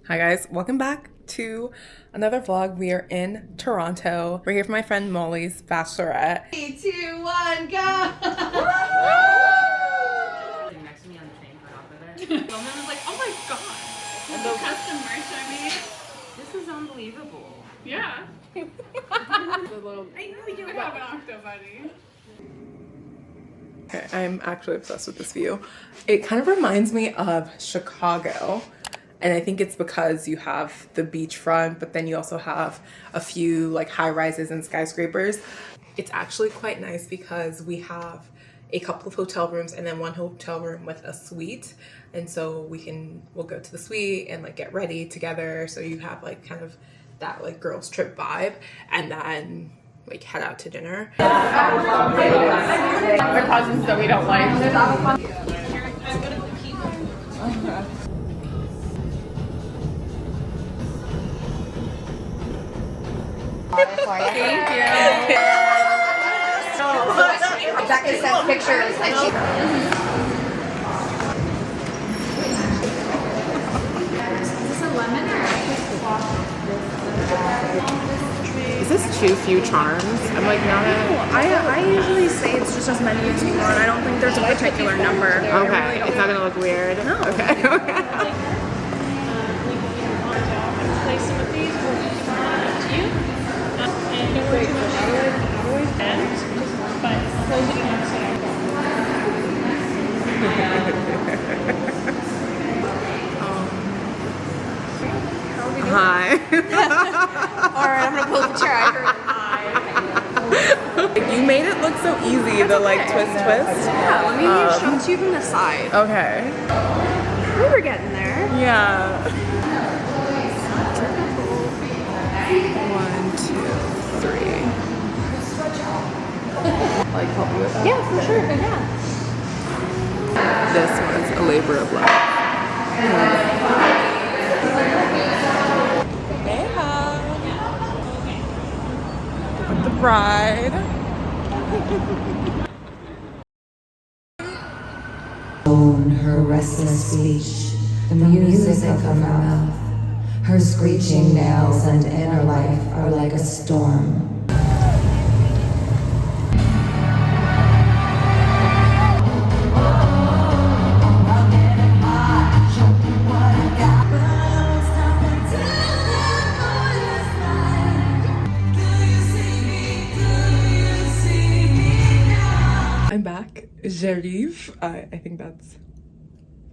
Hi guys, welcome back to another vlog. We are in Toronto. We're here for my friend Molly's bachelorette. 3, 2, 1, go! Next to me on the train for half of it. Someone was like, "Oh my god!" And the custom merch I made. This is unbelievable. Yeah. The little... I knew you would have an Octo Buddy. Okay, I'm actually obsessed with this view. It kind of reminds me of Chicago. And I think it's because you have the beachfront, but then you also have a few like high rises and skyscrapers. It's actually quite nice because we have a couple of hotel rooms and then one hotel room with a suite. And so we'll go to the suite and like get ready together. So you have like kind of that like girls trip vibe and then like head out to dinner. My cousins that we don't like. Thank you. Becca sent pictures and she... Is this too few charms? I'm like not I usually say it's just as many as you want. I don't think there's a particular number. okay. It's not gonna look weird. No. Okay. Place some of these, we'll just to you. And don't worry too much and but close it outside. Hi. Alright, I'm gonna pull the chair. I heard You made it look so easy to like twist. Yeah, let me show it to you from the side. Okay. We were getting there. Yeah. 1, 2, 3. Like help you with that? Yeah, for sure. Yeah. This was a labor of love. Hey, with the bride. Her restless speech, the music of her mouth, her screeching nails and inner life are like a storm. I'm back. J'arrive. I think that's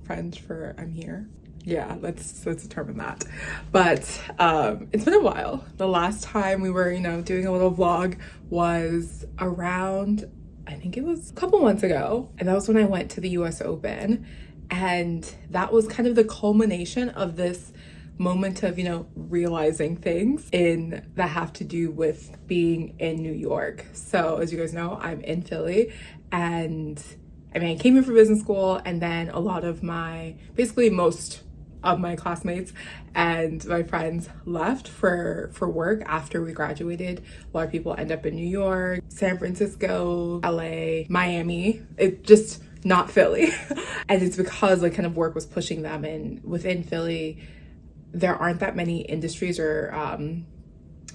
French for I'm here. Yeah, let's determine that. But it's been a while. The last time we were, doing a little vlog was around, I think it was a couple months ago. And that was when I went to the US Open. And that was kind of the culmination of this moment of, realizing things that have to do with being in New York. So as you guys know, I'm in Philly and I came here for business school, and then a lot of most of my classmates and my friends left for work after we graduated. A lot of people end up in New York, San Francisco, LA, Miami. It just not Philly. And it's because like kind of work was pushing them, and within Philly, there aren't that many industries or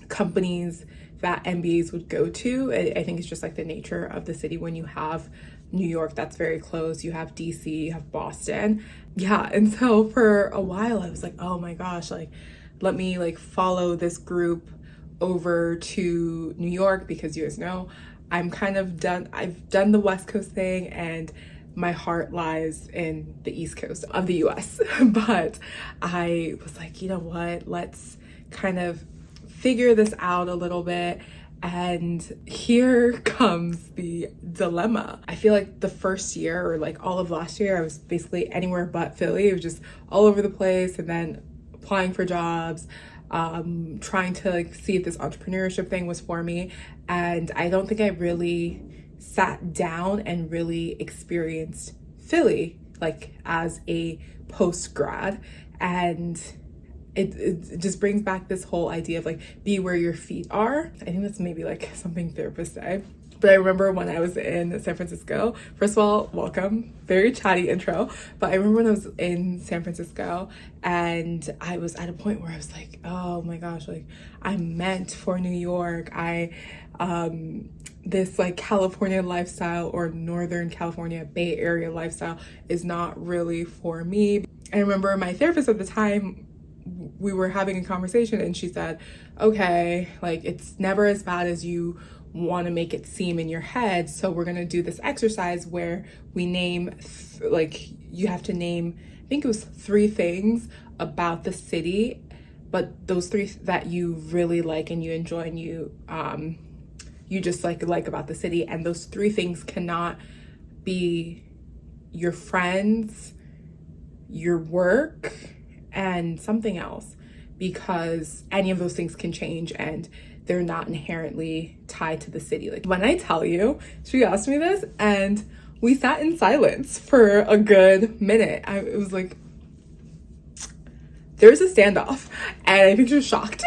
companies that MBAs would go to. I think it's just like the nature of the city. When you have New York, that's very close. You have DC, you have Boston. Yeah, and so for a while I was like, oh my gosh, like let me like follow this group over to New York, because you guys know I'm kind of done. I've done the West Coast thing and my heart lies in the East Coast of the US. But I was like, you know what, let's kind of figure this out a little bit. And here comes the dilemma. I feel like the first year, or like all of last year, I was basically anywhere but Philly. It was just all over the place, and then applying for jobs, trying to like see if this entrepreneurship thing was for me. And I don't think I really sat down and really experienced Philly like as a post grad. And it just brings back this whole idea of like, be where your feet are. I think that's maybe like something therapists say. But I remember when I was in San Francisco, first of all, welcome, very chatty intro. But I remember when I was in San Francisco and I was at a point where I was like, oh my gosh, like I'm meant for New York. This like California lifestyle or Northern California Bay Area lifestyle is not really for me. I remember my therapist at the time, we were having a conversation and she said, okay, like it's never as bad as you want to make it seem in your head. So we're going to do this exercise where we name, like you have to name, I think it was 3 things about the city, but those 3 that you really like and you enjoy and you just like about the city. And those 3 things cannot be your friends, your work, and something else, because any of those things can change and they're not inherently tied to the city. Like when I tell you, she asked me this and we sat in silence for a good minute. It was like, there's a standoff and I think she was shocked.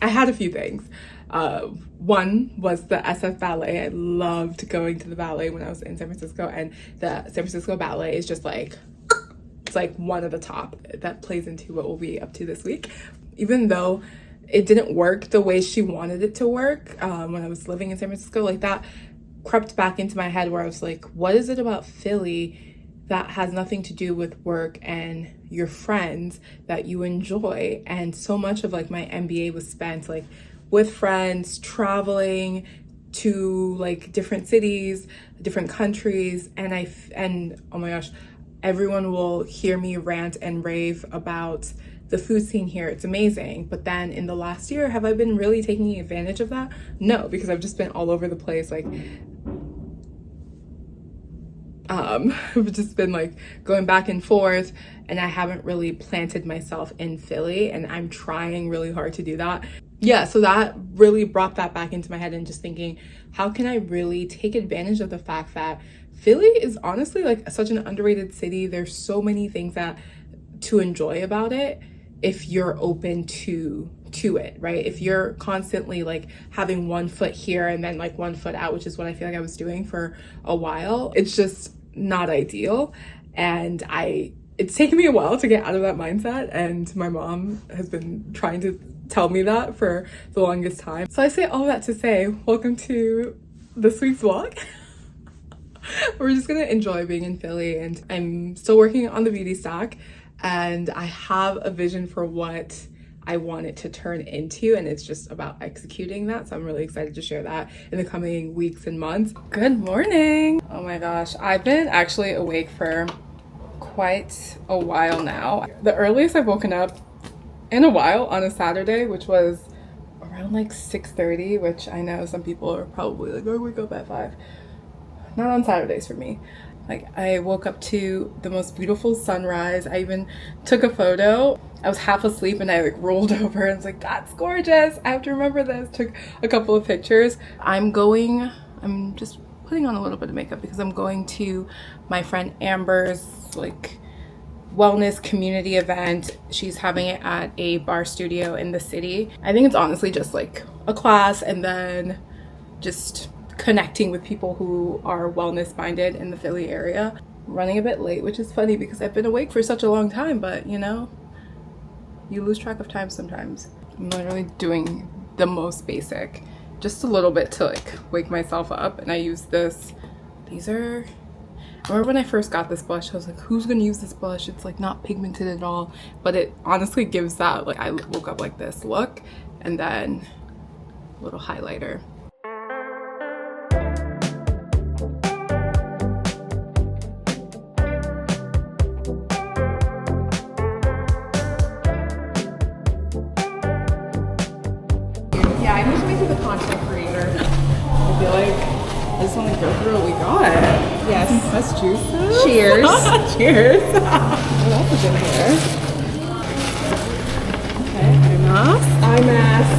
I had a few things. One was the SF Ballet. I loved going to the ballet when I was in San Francisco, and the San Francisco Ballet is just like, it's like one of the top. That plays into what we'll be up to this week. Even though it didn't work the way she wanted it to work when I was living in San Francisco, like that crept back into my head where I was like, what is it about Philly that has nothing to do with work and your friends that you enjoy? And so much of like my MBA was spent like with friends, traveling to like different cities, different countries, and oh my gosh, everyone will hear me rant and rave about the food scene here. It's amazing. But then in the last year, have I been really taking advantage of that? No, because I've just been all over the place. Like, I've just been like going back and forth, and I haven't really planted myself in Philly, and I'm trying really hard to do that. Yeah, so that really brought that back into my head, and just thinking, how can I really take advantage of the fact that Philly is honestly like such an underrated city. There's so many things to enjoy about it if you're open to it, right? If you're constantly like having one foot here and then like one foot out, which is what I feel like I was doing for a while, it's just not ideal. And it's taken me a while to get out of that mindset, and my mom has been trying to tell me that for the longest time. So I say all that to say, welcome to this week's vlog. We're just gonna enjoy being in Philly, and I'm still working on the beauty stack, and I have a vision for what I want it to turn into, and it's just about executing that. So I'm really excited to share that in the coming weeks and months. Good morning. Oh my gosh, I've been actually awake for quite a while now. The earliest I've woken up in a while on a Saturday, which was around like 6:30, which I know some people are probably like, oh, wake up at 5. Not on Saturdays for me. Like, I woke up to the most beautiful sunrise. I even took a photo. I was half asleep and I like rolled over and was like, that's gorgeous. I have to remember this. Took a couple of pictures. I'm just putting on a little bit of makeup because I'm going to my friend Amber's like wellness community event. She's having it at a bar studio in the city. I think it's honestly just like a class and then just connecting with people who are wellness minded in the Philly area. I'm running a bit late, which is funny because I've been awake for such a long time, but you know, you lose track of time sometimes. I'm literally doing the most basic, just a little bit to like wake myself up. And I use this, I remember when I first got this blush, I was like, who's gonna use this blush? It's like not pigmented at all, but it honestly gives that, like, I woke up like this look, and then a little highlighter. Yeah, I wish we could the content creator. I feel like I just want to go through what we got. Yes. Let's juice this. Cheers. Cheers. What else is in here? Okay, IMAS.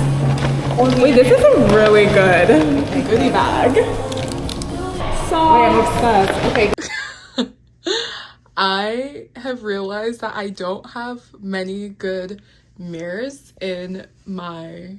Wait, this is a really good goodie bag. So I'm obsessed. Okay. I have realized that I don't have many good mirrors in my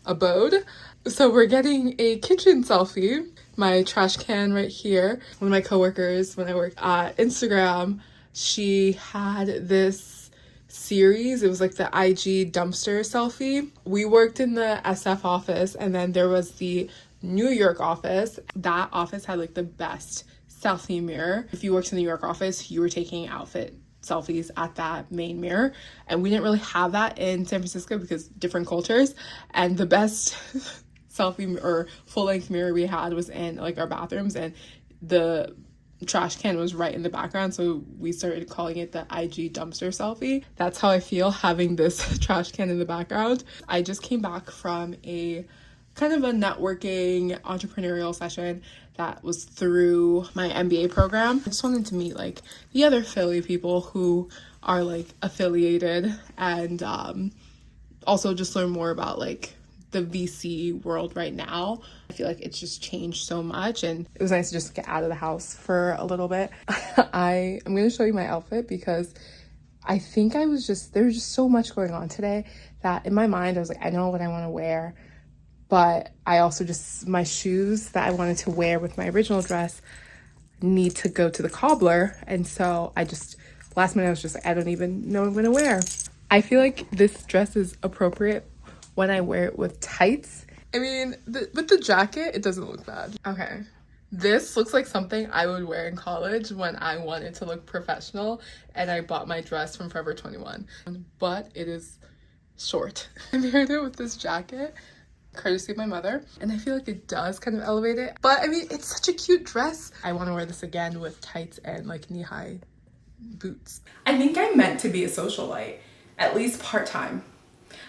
abode. So we're getting a kitchen selfie. My trash can right here. One of my coworkers, when I worked at Instagram, she had this series. It was like the IG dumpster selfie. We worked in the SF office, and then there was the New York office. That office had like the best selfie mirror. If you worked in the New York office, you were taking outfit selfies at that main mirror, and we didn't really have that in San Francisco because different cultures. And the best selfie or full-length mirror we had was in like our bathrooms, and the trash can was right in the background, so we started calling it the IG dumpster selfie. That's how I feel having this trash can in the background. I just came back from a kind of a networking entrepreneurial session that was through my MBA program. I just wanted to meet like the other Philly people who are like affiliated, and also just learn more about like the VC world right now. I feel like it's just changed so much, and it was nice to just get out of the house for a little bit. I'm going to show you my outfit because I think there was just so much going on today that in my mind I was like, I know what I want to wear, but I also just, my shoes that I wanted to wear with my original dress need to go to the cobbler. And so I just, last minute I was just like, I don't even know what I'm going to wear. I feel like this dress is appropriate when I wear it with tights. I mean, with the jacket, it doesn't look bad. Okay. This looks like something I would wear in college when I wanted to look professional, and I bought my dress from Forever 21. But it is short. I paired it with this jacket, courtesy of my mother, and I feel like it does kind of elevate it. But I mean, it's such a cute dress. I want to wear this again with tights and like knee-high boots. I think I'm meant to be a socialite, at least part-time.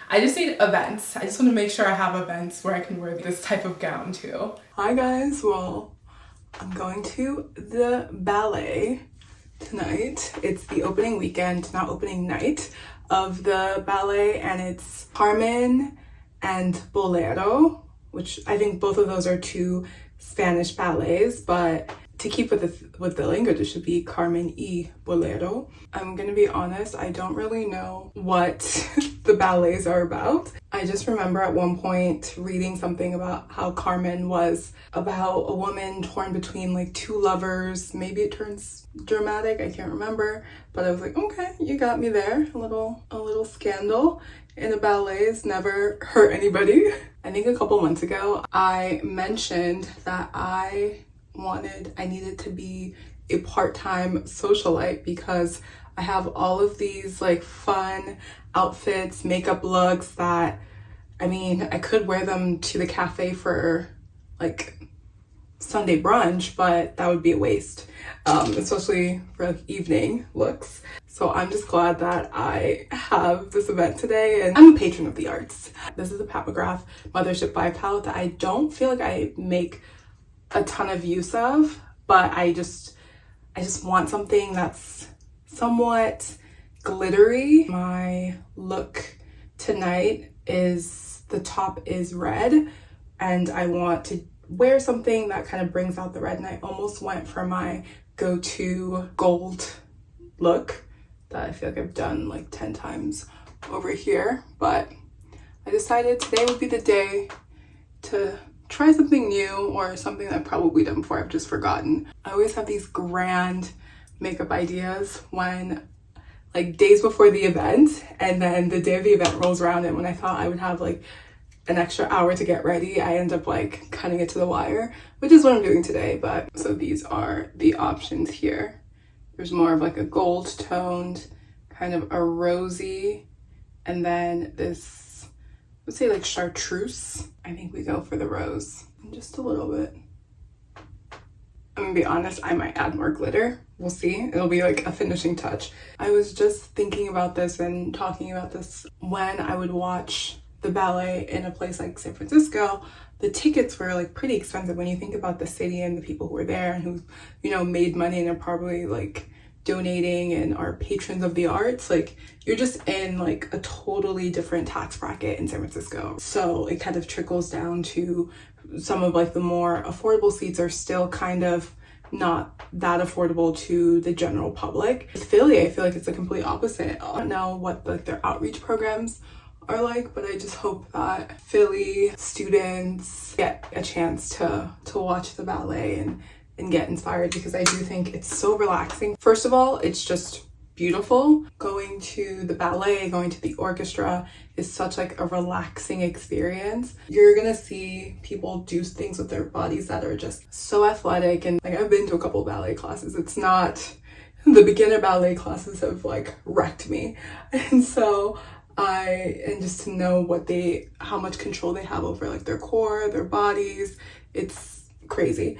I just need events. I just want to make sure I have events where I can wear this type of gown too. Hi guys, well, I'm going to the ballet tonight. It's the opening weekend, not opening night of the ballet, and it's Carmen and Bolero, which I think both of those are two Spanish ballets, but to keep with the language, it should be Carmen y Bolero. I'm gonna be honest, I don't really know what the ballets are about. I just remember at one point reading something about how Carmen was about a woman torn between like two lovers. Maybe it turns dramatic, I can't remember, but I was like, okay, you got me there. A little scandal in a ballet has never hurt anybody. I think a couple months ago, I mentioned that I needed to be a part-time socialite because I have all of these like fun outfits, makeup looks that, I mean, I could wear them to the cafe for like Sunday brunch, but that would be a waste, especially for like evening looks. So I'm just glad that I have this event today, and I'm a patron of the arts. This is a Pat McGrath Mothership Vibe palette that I don't feel like I make a ton of use of, but I just want something that's somewhat glittery. My look tonight is, the top is red, and I want to wear something that kind of brings out the red, and I almost went for my go-to gold look that I feel like I've done like 10 times over here, but I decided today would be the day to try something new, or something that I've probably done before, I've just forgotten. I always have these grand makeup ideas when like days before the event, and then the day of the event rolls around, and when I thought I would have like an extra hour to get ready, I end up like cutting it to the wire, which is what I'm doing today. But so these are the options here. There's more of like a gold toned, kind of a rosy, and then this, let's say like chartreuse. I think we go for the rose, just a little bit. I'm gonna be honest, I might add more glitter. We'll see. It'll be like a finishing touch. I was just thinking about this and talking about this when I would watch the ballet in a place like San Francisco. The tickets were like pretty expensive when you think about the city and the people who were there and who, you know, made money and are probably like donating and are patrons of the arts. Like, you're just in like a totally different tax bracket in San Francisco. So it kind of trickles down to some of like the more affordable seats are still kind of not that affordable to the general public. With Philly, I feel like it's the complete opposite. I don't know what like their outreach programs are like, but I just hope that Philly students get a chance to watch the ballet and get inspired, because I do think it's so relaxing. First of all, it's just beautiful. Going to the ballet, going to the orchestra is such like a relaxing experience. You're gonna see people do things with their bodies that are just so athletic, and like I've been to a couple of ballet classes. It's not, the beginner ballet classes have like wrecked me, and so and just to know how much control they have over like their core, their bodies, it's crazy.